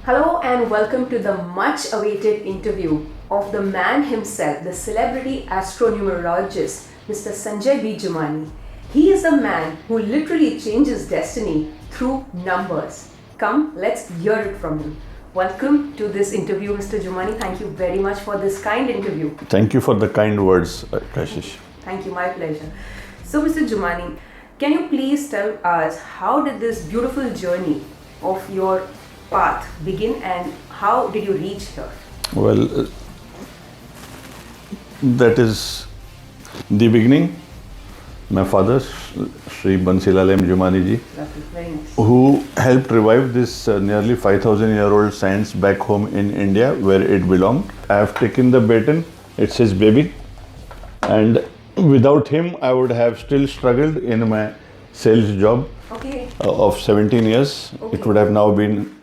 Hello and welcome to the much awaited interview of the man himself, the celebrity astronumerologist, Mr. Sanjay B. Jumaani. He is the man who literally changes destiny through numbers. Come, let's hear it from him. Welcome to this interview, Mr. Jumaani. Thank you very much for this kind interview. Thank you for the kind words, Kashesh. Thank you, my pleasure. So, Mr. Jumaani, can you please tell us how did this beautiful journey of your path begin and how did you reach here? Well, that is the beginning. My father, Sri Bansilal M. Jumaani ji, Lovely, very nice. who helped revive this nearly 5,000-year-old science back home in India where it belonged. I have taken the baton, it's his baby, and without him I would have still struggled in my sales job of 17 years. It would have now been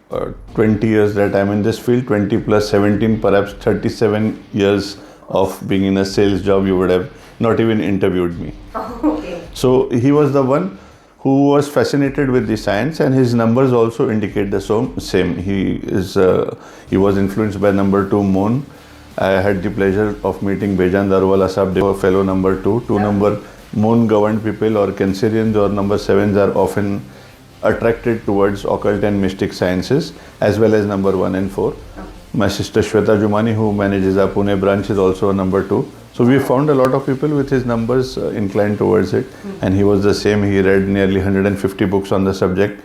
20 years that I'm in this field, 20 plus 17, perhaps 37 years of being in a sales job. You would have not even interviewed me. So he was the one who was fascinated with the science, and his numbers also indicate the same. He was influenced by number 2 moon. I had the pleasure of meeting Bejan Darwala Sahab, a fellow number 2. Number moon governed people or Cancerians or number 7s are often attracted towards occult and mystic sciences, as well as number 1 and 4. My sister Shweta Jumaani, who manages our Pune branch, is also a number 2. So we found a lot of people with his numbers inclined towards it, and he was the same. He read nearly 150 books on the subject.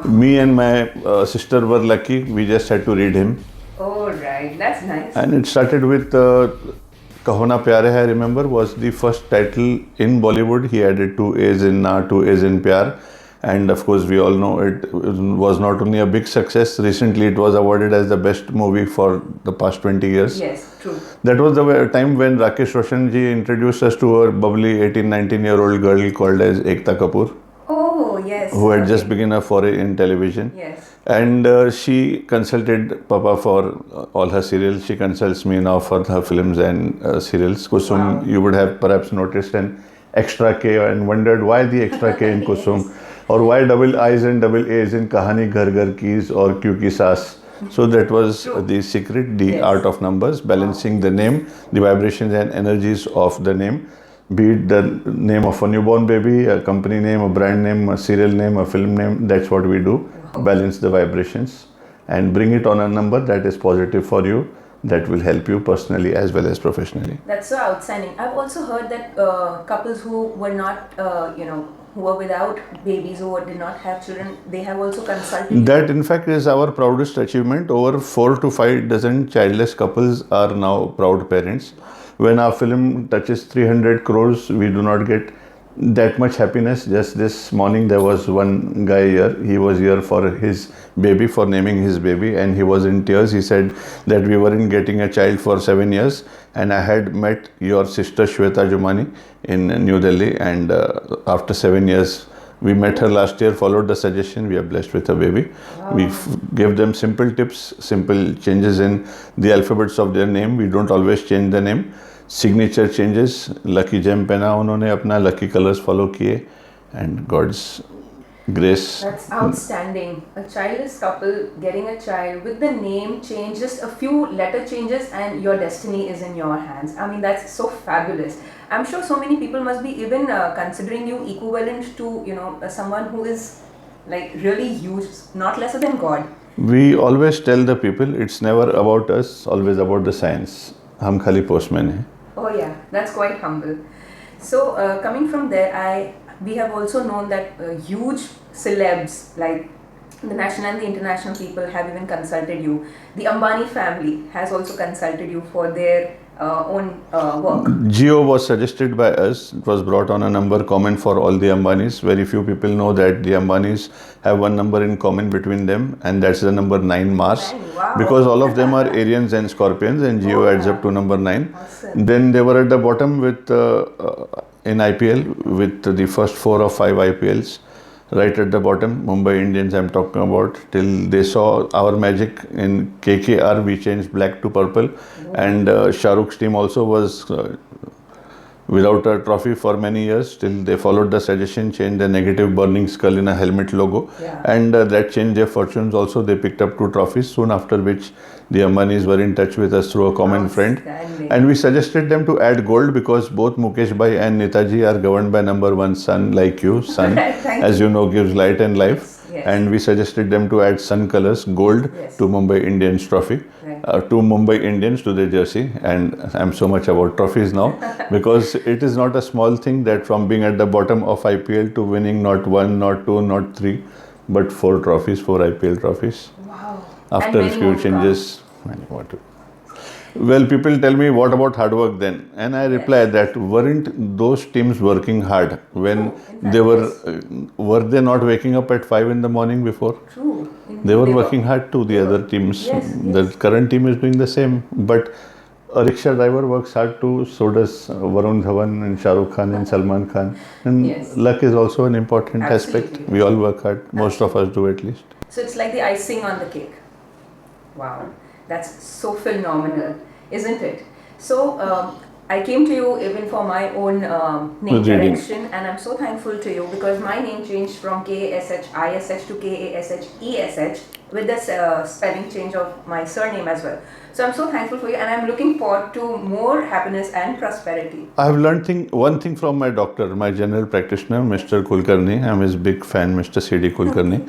Me and my sister were lucky. We just had to read him. Oh, right. That's nice. And it started with Kaho Na Pyare Hai, I remember, was the first title in Bollywood. He added 2 A's in Na, 2 A's in Pyar. And of course, we all know it was not only a big success. Recently, it was awarded as the best movie for the past 20 years. Yes, true. That was the time when Rakesh Roshan ji introduced us to a bubbly 18-19-year-old girl called as Ekta Kapoor. Oh, yes. Who had just begun a foray in television. Yes. And she consulted Papa for all her serials. She consults me now for her films and serials. Kusum, you would have perhaps noticed an extra K and wondered why the extra K in Kusum. Yes. Or why double I's and double A's in Kahani Ghar Ghar Keys or Kyuki Saas. So that was the secret, the art of numbers, balancing the name, the vibrations and energies of the name. Be it the name of a newborn baby, a company name, a brand name, a serial name, a film name, that's what we do. Balance the vibrations and bring it on a number that is positive for you, that will help you personally as well as professionally. That's so outstanding. I've also heard that couples who were not, who were without babies, who did not have children, they have also consulted. That in fact is our proudest achievement. Over 4 to 5 dozen childless couples are now proud parents. When our film touches 300 crores, we do not get that much happiness. Just this morning, there was one guy here. He was here for his baby, for naming his baby, and he was in tears. He said that we weren't getting a child for 7 years, and I had met your sister Shweta Jumaani in New Delhi, and after 7 years, we met her last year, followed the suggestion. We are blessed with a baby. Wow. We gave them simple tips, simple changes in the alphabets of their name. We don't always change the name. Signature changes, lucky gem pehna unhone apna, lucky colors follow kiye, and God's grace. That's outstanding. A childless couple getting a child with the name change, just a few letter changes and your destiny is in your hands. I mean, that's so fabulous. I'm sure so many people must be even considering you equivalent to, someone who is like really huge, not lesser than God. We always tell the people it's never about us, always about the science. Hum khali postman hai. Oh yeah, that's quite humble. So coming from there, we have also known that huge celebs like the national and the international people have even consulted you. The Ambani family has also consulted you for their own work. Geo was suggested by us. It was brought on a number common for all the Ambanis. Very few people know that the Ambanis have one number in common between them, and that's the number 9 Mars. Wow. Because all of them are Aryans and Scorpions, and Geo adds up to number 9. Awesome. Then they were at the bottom with in IPL with the first 4 or 5 IPLs. Right at the bottom, Mumbai Indians I'm talking about, till they saw our magic in KKR, we changed black to purple. And Shah Rukh's team also was without a trophy for many years till they followed the suggestion, changed the negative burning skull in a helmet logo, and that changed their fortunes. Also, they picked up 2 trophies. Soon after which, the Ambanis were in touch with us through a common friend, and we suggested them to add gold because both Mukesh Bhai and Netaji are governed by number 1 sun, like you. Sun, as you know, gives light and life. And we suggested them to add sun colors, gold, to Mumbai Indians trophy, to Mumbai Indians, to their jersey. And I'm so much about trophies now because it is not a small thing that from being at the bottom of IPL to winning not 1, not 2, not 3, but 4 trophies, 4 IPL trophies. Wow. After a few changes. Well, people tell me, what about hard work then? And I reply that weren't those teams working hard when they were they not waking up at 5 in the morning before? True. They were working hard too, the other teams. The current team is doing the same. But a rickshaw driver works hard too, so does Varun Dhawan and Shah Rukh Khan and Salman Khan. And luck is also an important aspect. We all work hard. Most of us do at least. So it's like the icing on the cake. Wow. That's so phenomenal, isn't it? So I came to you even for my own name correction, and I'm so thankful to you because my name changed from Kashesh to Kashesh with the spelling change of my surname as well. So I'm so thankful for you, and I'm looking forward to more happiness and prosperity. I have learned one thing from my doctor, my general practitioner, Mr. Kulkarni. I'm his big fan, Mr. C.D. Kulkarni.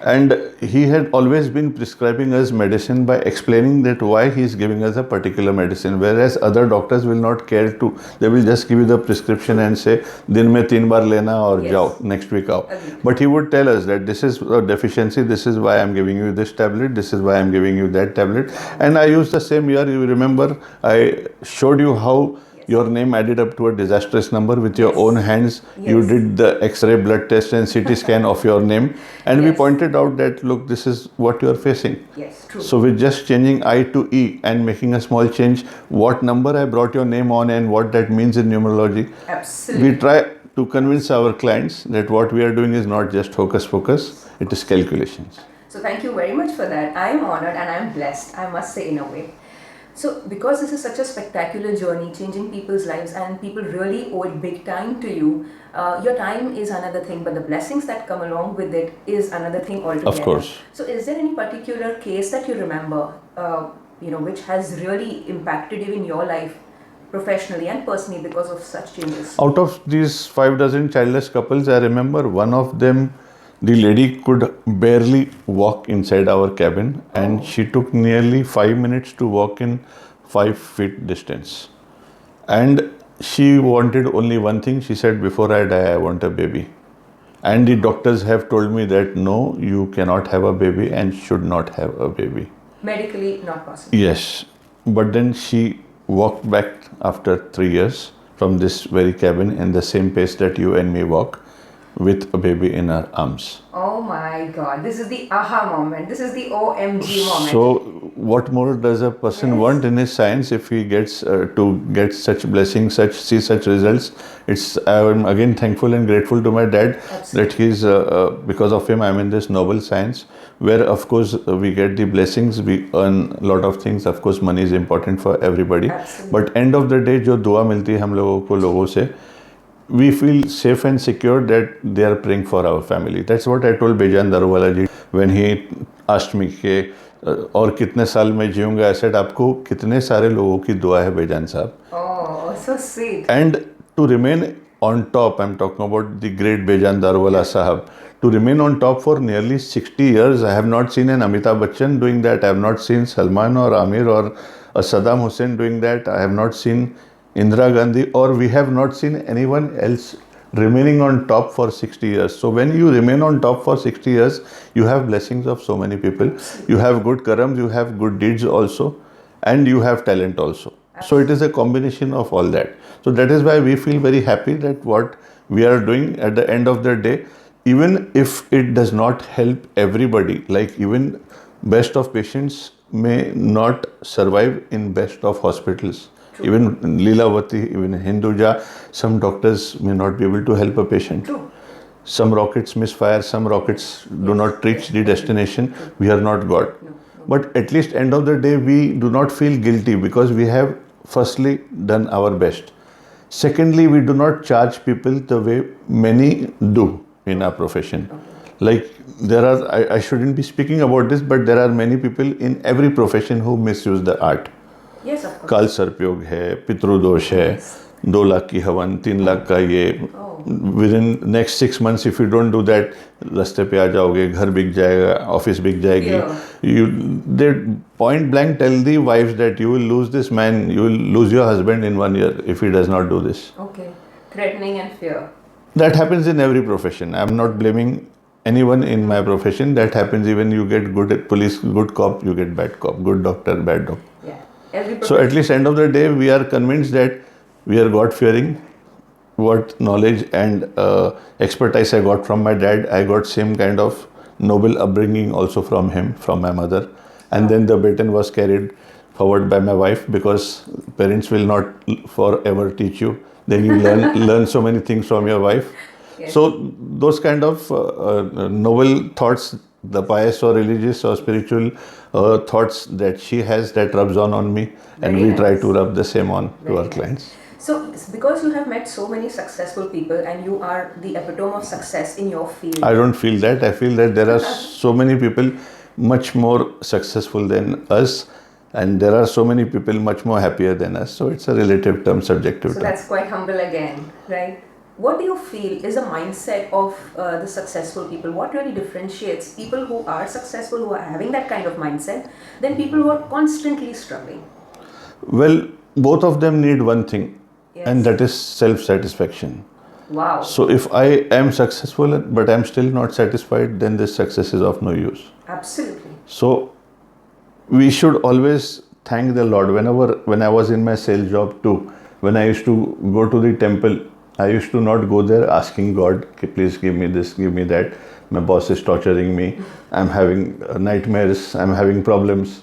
And he had always been prescribing us medicine by explaining that why he is giving us a particular medicine, whereas other doctors will not care to. They will just give you the prescription and say, दिन में 3 बार लेना और जाओ, next week आओ. But he would tell us that this is a deficiency, this is why I'm giving you this tablet, this is why I'm giving you that tablet. And I used the same year, you remember, I showed you how your name added up to a disastrous number with your own hands. You did the X-ray, blood test and CT scan of your name. And we pointed out that, look, this is what you are facing. Yes, true. So with just changing I to E and making a small change, what number I brought your name on and what that means in numerology. Absolutely. We try to convince our clients that what we are doing is not just hocus pocus, it is calculations. So thank you very much for that. I am honored and I am blessed, I must say, in a way. So because this is such a spectacular journey, changing people's lives, and people really owe it big time to you, your time is another thing, but the blessings that come along with it is another thing altogether. Of course. So is there any particular case that you remember, which has really impacted you in your life, professionally and personally, because of such changes? Out of these 5 dozen childless couples, I remember one of them, the lady could barely walk inside our cabin, and she took nearly 5 minutes to walk in 5 feet distance. And she wanted only one thing. She said, before I die, I want a baby. And the doctors have told me that no, you cannot have a baby and should not have a baby. Medically not possible. Yes. But then she walked back after 3 years from this very cabin in the same pace that you and me walk, with a baby in her arms. Oh my God, this is the aha moment. This is the OMG moment. So what more does a person want in his science if he gets to get such blessings, see such results? I'm again thankful and grateful to my dad that he's, because of him, I'm in this noble science where of course we get the blessings, we earn a lot of things. Of course money is important for everybody. But end of the day, जो दुआ मिलती है हम लोगों को लोगों से, we feel safe and secure that they are praying for our family. That's what I told Bejan Daruwala ji when he asked me कि और कितने साल में जीऊँगा. I said, आपको कितने सारे लोगों की दुआ है बेजान साहब. Oh, so sweet. And to remain on top, I'm talking about the great Bejan Daruwala sahab, to remain on top for nearly 60 years. I have not seen an Amitabh Bachchan doing that. I have not seen Salman or Amir or a Saddam Hussein doing that. I have not seen Indira Gandhi, or we have not seen anyone else remaining on top for 60 years. So when you remain on top for 60 years, you have blessings of so many people. You have good karams, you have good deeds also, and you have talent also. So it is a combination of all that. So that is why we feel very happy that what we are doing at the end of the day, even if it does not help everybody, like even best of patients may not survive in best of hospitals. Even Leelavati, even Hinduja, some doctors may not be able to help a patient. True. Some rockets misfire, some rockets do not reach the destination. We are not God. But at least end of the day, we do not feel guilty because we have firstly done our best. Secondly, we do not charge people the way many do in our profession. Like there are, I shouldn't be speaking about this, but there are many people in every profession who misuse the art. Yes, of course. काल सर्पयोग है, पितृदोष है, 2 लाख की हवन, 3 लाख का ये, within next 6 months if you don't do that, रास्ते पे आ जाओगे, घर बिक जाएगा, ऑफिस बिक जाएगी. They point blank tell the wives that you will lose this man, you will lose your husband in 1 year if he does not do this. Okay, threatening and fear. That happens in every profession. I am not blaming anyone in my profession. That happens even you get good police, good cop, you get bad cop, good doctor, bad doctor. So at least end of the day, we are convinced that we are God-fearing. What knowledge and expertise I got from my dad, I got same kind of noble upbringing also from him, from my mother. And then the baton was carried forward by my wife, because parents will not forever teach you. Then you learn so many things from your wife. Yes. So those kind of noble thoughts, the pious or religious or spiritual thoughts that she has, that rubs on me, and we try to rub the same on to our clients. So because you have met so many successful people and you are the epitome of success in your field. I don't feel that. I feel that there are so many people much more successful than us, and there are so many people much more happier than us. So it's a relative term, subjective term. So that's quite humble again, right? What do you feel is the mindset of the successful people? What really differentiates people who are successful, who are having that kind of mindset, than people who are constantly struggling? Well, both of them need one thing, yes. and that is self-satisfaction. Wow. So if I am successful but I'm still not satisfied, then this success is of no use. Absolutely. So we should always thank the Lord. When I was in my sales job too, when I used to go to the temple, I used to not go there asking God, please give me this, give me that. My boss is torturing me. I'm having nightmares. I'm having problems.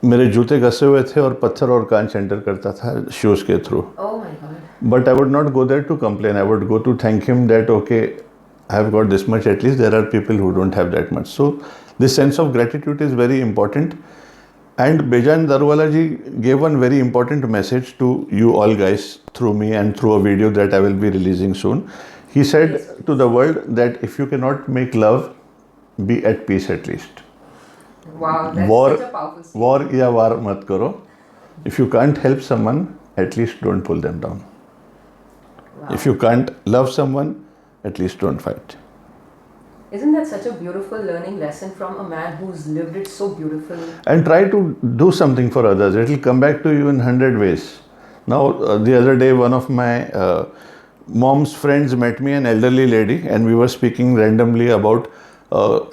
मेरे जूते घसे हुए थे और पत्थर और कांच enter करता था शूज के through. Oh my God. But I would not go there to complain. I would go to thank him that, okay, I have got this much. At least there are people who don't have that much. So this sense of gratitude is very important. And Bejan Darwala ji gave one very important message to you all guys through me and through a video that I will be releasing soon. He said to the world that if you cannot make love, be at peace at least. Wow, that's such a powerful statement. War ya war mat karo. If you can't help someone, at least don't pull them down. Wow. If you can't love someone, at least don't fight. Isn't that such a beautiful learning lesson from a man who's lived it so beautifully? And try to do something for others. It will come back to you in 100 ways. Now, the other day, one of my mom's friends met me, an elderly lady, and we were speaking randomly about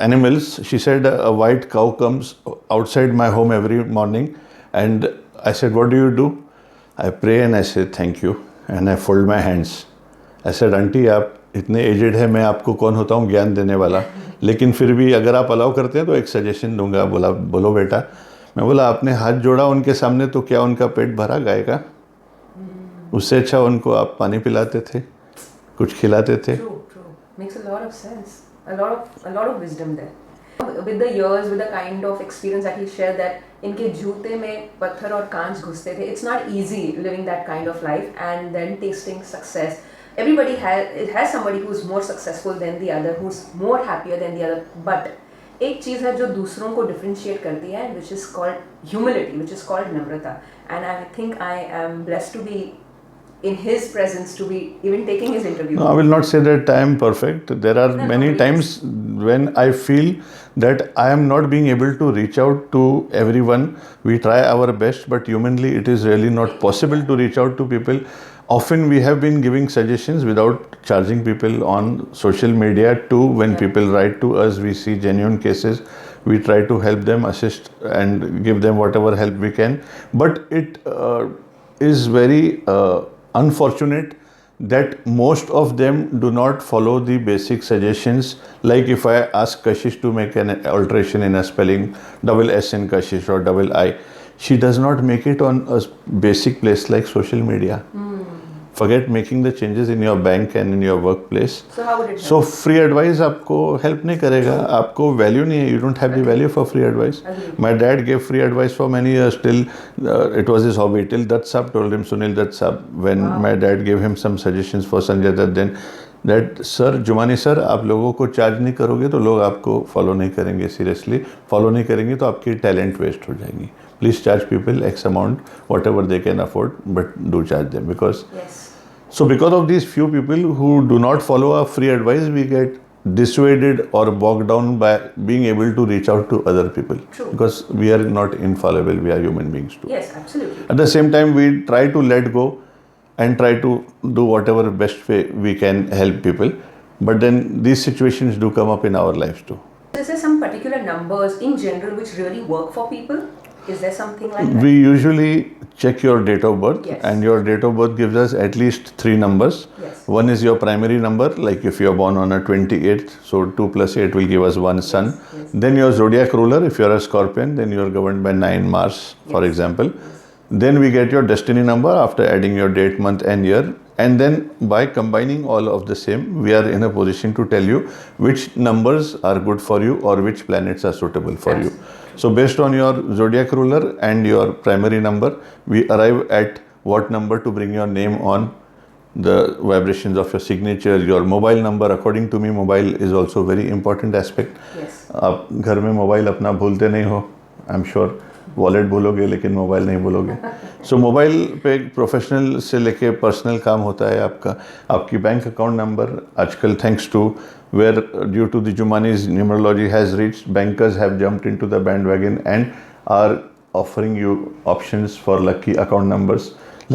animals. She said a white cow comes outside my home every morning, and I said, what do you do? I pray and I say thank you, and I fold my hands. I said, aunty आप इतने aged है, मैं आपको कौन होता हूँ ज्ञान देने वाला, लेकिन फिर भी अगर आप अलाउ करते हैं तो एक सजेशन दूंगा. बोलो बेटा. मैं बोला आपने हाथ जोड़ा उनके सामने तो क्या उनका पेट भरा गाय का? उससे अच्छा उनको आप पानी पिलाते थे, कुछ खिलाते थे. True. Makes a lot of sense. A lot of wisdom there. With the years, with the kind of experience that he shared, that इनके जूते में पत्थर और कांच घुसते थे. It's not easy living that kind of life and then tasting success. Everybody has somebody who's more successful than the other, who's more happier than the other. But एक चीज़ है जो दूसरों को differentiate करती है, which is called humility, which is called namrata. And I think I am blessed to be in his presence, to be even taking his interview. No, I will not say that I am perfect. There are many times when I feel that I am not being able to reach out to everyone. We try our best, but humanly it is really not possible to reach out to people. Often we have been giving suggestions without charging people on social media too. When people write to us, we see genuine cases. We try to help them, assist and give them whatever help we can. But it is very unfortunate that most of them do not follow the basic suggestions. Like if I ask Kashesh to make an alteration in a spelling, double S in Kashesh or double I, she does not make it on a basic place like social media. forget making the changes in your bank and in your workplace. So how would it So help? free advice आपको help नहीं करेगा, आपको value नहीं है, you don't have the value for free advice. Agreed. My dad gave free advice for many years till it was his hobby. Till Dutt Sahab told him, Sunil Dutt Sahab, when my dad gave him some suggestions for Sanjay Dutt, then that sir, Jumaani sir, आप लोगों को charge नहीं करोगे तो लोग आपको follow नहीं करेंगे, सीरियसली फॉलो नहीं करेंगे तो आपकी टैलेंट वेस्ट हो जाएगी. Please charge people X amount, whatever they can afford, but do charge them because. Yes. So because of these few people who do not follow our free advice, we get dissuaded or bogged down by being able to reach out to other people. True. Because we are not infallible, we are human beings too. Yes, absolutely. At the same time, we try to let go and try to do whatever best way we can help people. But then these situations do come up in our lives too. Is there some particular numbers in general which really work for people? Is there something like that? We usually check your date of birth, Yes. and your date of birth gives us at least 3 numbers. Yes. One is your primary number, like if you are born on a 28th, so 2 plus 8 will give us 1 sun. yes. Then your zodiac ruler, if you are a scorpion, then you are governed by 9 Mars, for Yes. example. Then we get your destiny number after adding your date, month and year. And then by combining all of the same, we are in a position to tell you which numbers are good for you or which planets are suitable for you. So based on your zodiac ruler and your primary number, we arrive at what number to bring your name on, the vibrations of your signature, your mobile number. According to me, mobile is also a very important aspect. Yes. आप घर में mobile अपना भूलते नहीं हो, I am sure. Wallet भूलोगे लेकिन mobile नहीं भूलोगे. सो mobile पे प्रोफेशनल से लेके पर्सनल काम होता है आपका. आपकी बैंक अकाउंट नंबर आजकल thanks to where due to the Jumaani's numerology has reached, bankers have jumped into the bandwagon and are offering you options for lucky account numbers.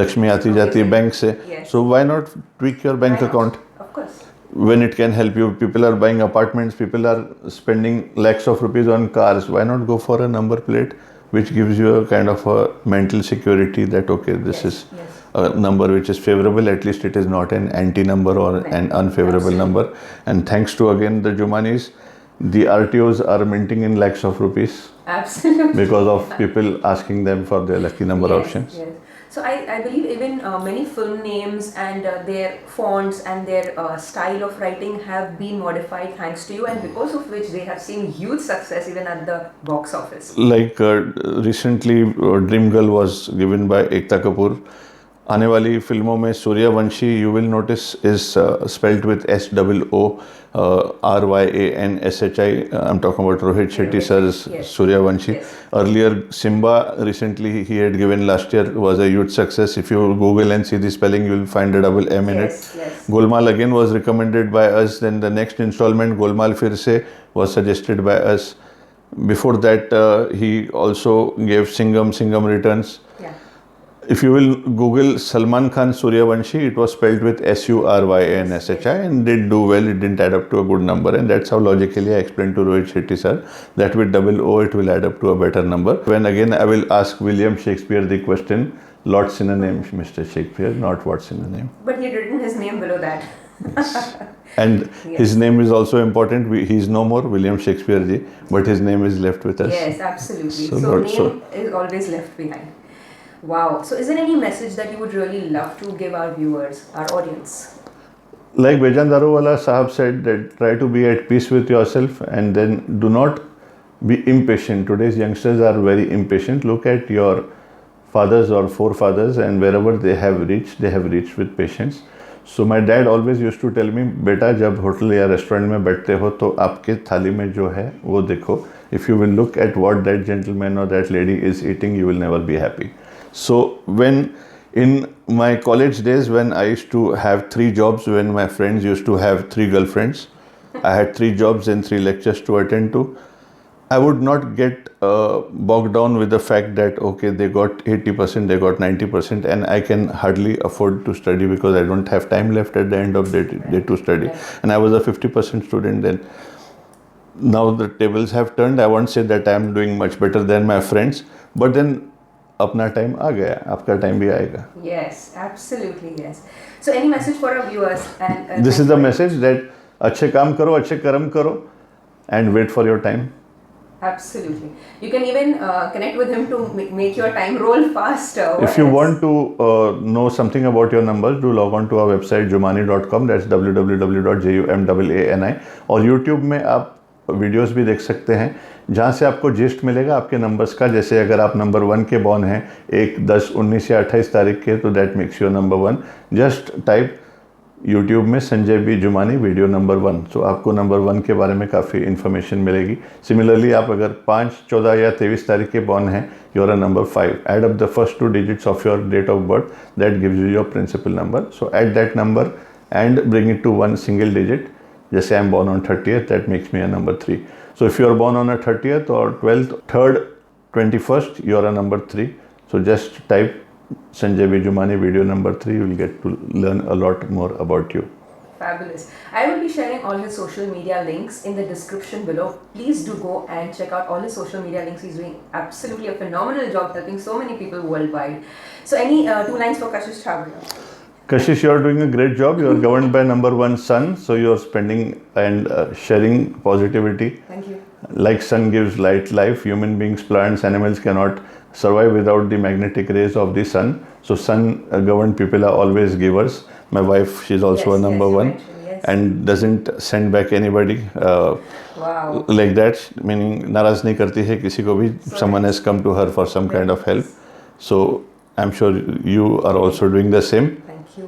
Lakshmi आती जाती है बैंक से, Yes. so why not tweak your bank Why not? account Of course. when it can help you? People are buying apartments, people are spending lakhs of rupees on cars. Why not go for a number plate which gives you a kind of a mental security that okay, this Yes, is yes. a number which is favorable, at least it is not an anti number or an unfavorable number. And thanks to again the Jumaanis, the RTOs are minting in lakhs of rupees Absolutely. because of people asking them for their lucky number Yes, options. Yes. So I believe even many film names and their fonts and their style of writing have been modified thanks to you, and because of which they have seen huge success even at the box office. Like recently Dream Girl was given by Ekta Kapoor. आने वाली फिल्मों में Suryavanshi, you will notice, is spelled with SOORYANSHI. I'm talking about Rohit Shetty sir's Yes. Suryavanshi. Yes. Earlier, Simba, recently he had given last year, was a huge success. If you Google and see the spelling, you will find a double M in Yes, it. yes. Golmaal again was recommended by us. Then the next installment, Golmaal Fir Se, was suggested by us. Before that, he also gave Singham Returns. Yeah. If you will Google Salman Khan Suryavanshi, it was spelled with SURYANSHI and did do well. It didn't add up to a good number, and that's how logically I explained to Rohit Shetty sir that with double O it will add up to a better number. When again I will ask William Shakespeare the question, lots in a name, Mr. Shakespeare, not what's in a name. But he had written his name below that. And Yes. his name is also important. He's no more, William Shakespeare ji, but his name is left with us. Yes, absolutely. So So, not so- name is always left behind. Wow. So is there any message that you would really love to give our viewers, our audience? Like Bejan Daruwala Sahab said, that try to be at peace with yourself and then do not be impatient. Today's youngsters are very impatient. Look at your fathers or forefathers, and wherever they have reached with patience. So my dad always used to tell me, बेटा जब hotel या restaurant में बैठते हो तो आपके थाली में जो है वो देखो. If you will look at what that gentleman or that lady is eating, you will never be happy. So when in my college days, when I used to have 3 jobs, when my friends used to have 3 girlfriends, I had 3 jobs and 3 lectures to attend to. I would not get bogged down with the fact that okay, they got 80%, they got 90%, and I can hardly afford to study because I don't have time left at the end of the day to study. And I was a 50% student then. Now the tables have turned. I won't say that I am doing much better than my friends, but then अपना time आ गया, आपका time भी आएगा. Yes, absolutely, yes. So any message for our viewers? And This is the message that अच्छे काम करो, अच्छे कर्म करो, and wait for your time. Absolutely. You can even connect with him to make your time roll faster. If you want to know something about your numbers, do log on to our website jumaani.com. That's www.jumani. और YouTube में आप videos भी देख सकते हैं जहाँ से आपको जिस्ट मिलेगा आपके नंबर्स का. जैसे अगर आप नंबर 1 के बॉर्न हैं 1, 10, 19 या 28 तारीख के, तो that makes your number 1. Just type YouTube में Sanjay B Jumani video number 1. सो आपको नंबर 1 के बारे में काफ़ी इन्फॉर्मेशन मिलेगी. सिमिलरली आप अगर 5, 14 या 23 तारीख के बॉर्न हैं, you are a number 5. Add up the first 2 digits of your date of birth, that gives you your principal number. So add that number and bring it to 1 single digit. जैसे I am born on 30th, that makes me a number 3. So if you are born on a 30th or 12th, 3rd, 21st, you are a number 3. So just type Sanjay B. Jumaani video number 3. You will get to learn a lot more about you. Fabulous. I will be sharing all his social media links in the description below. Please do go and check out all his social media links. He's doing absolutely a phenomenal job helping so many people worldwide. So any 2 lines for Kashesh Chhabbria? Kashesh, you are doing a great job. You are governed by number 1 sun, so you are spending and sharing positivity. Thank you. Like sun gives light, life, human beings, plants, animals cannot survive without the magnetic rays of the sun. So sun governed people are always givers. My wife, she's also a number 1 and doesn't send back anybody Wow. like that. Meaning नाराज नहीं करती है किसी को भी. Someone has come to her for some kind of help. So I'm sure you are also doing the same.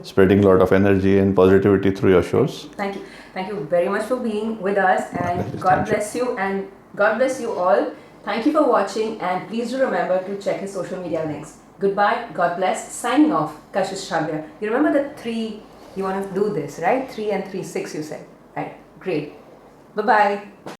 Spreading a lot of energy and positivity through your shows. Thank you. Thank you very much for being with us, and God bless you, and God bless you all. Thank you for watching, and please do remember to check his social media links. Goodbye, God bless. Signing off, Kashesh Chhabbria. You remember the 3, you want to do this, right? 3 and 3, 6 you said. Right, great. Bye-bye.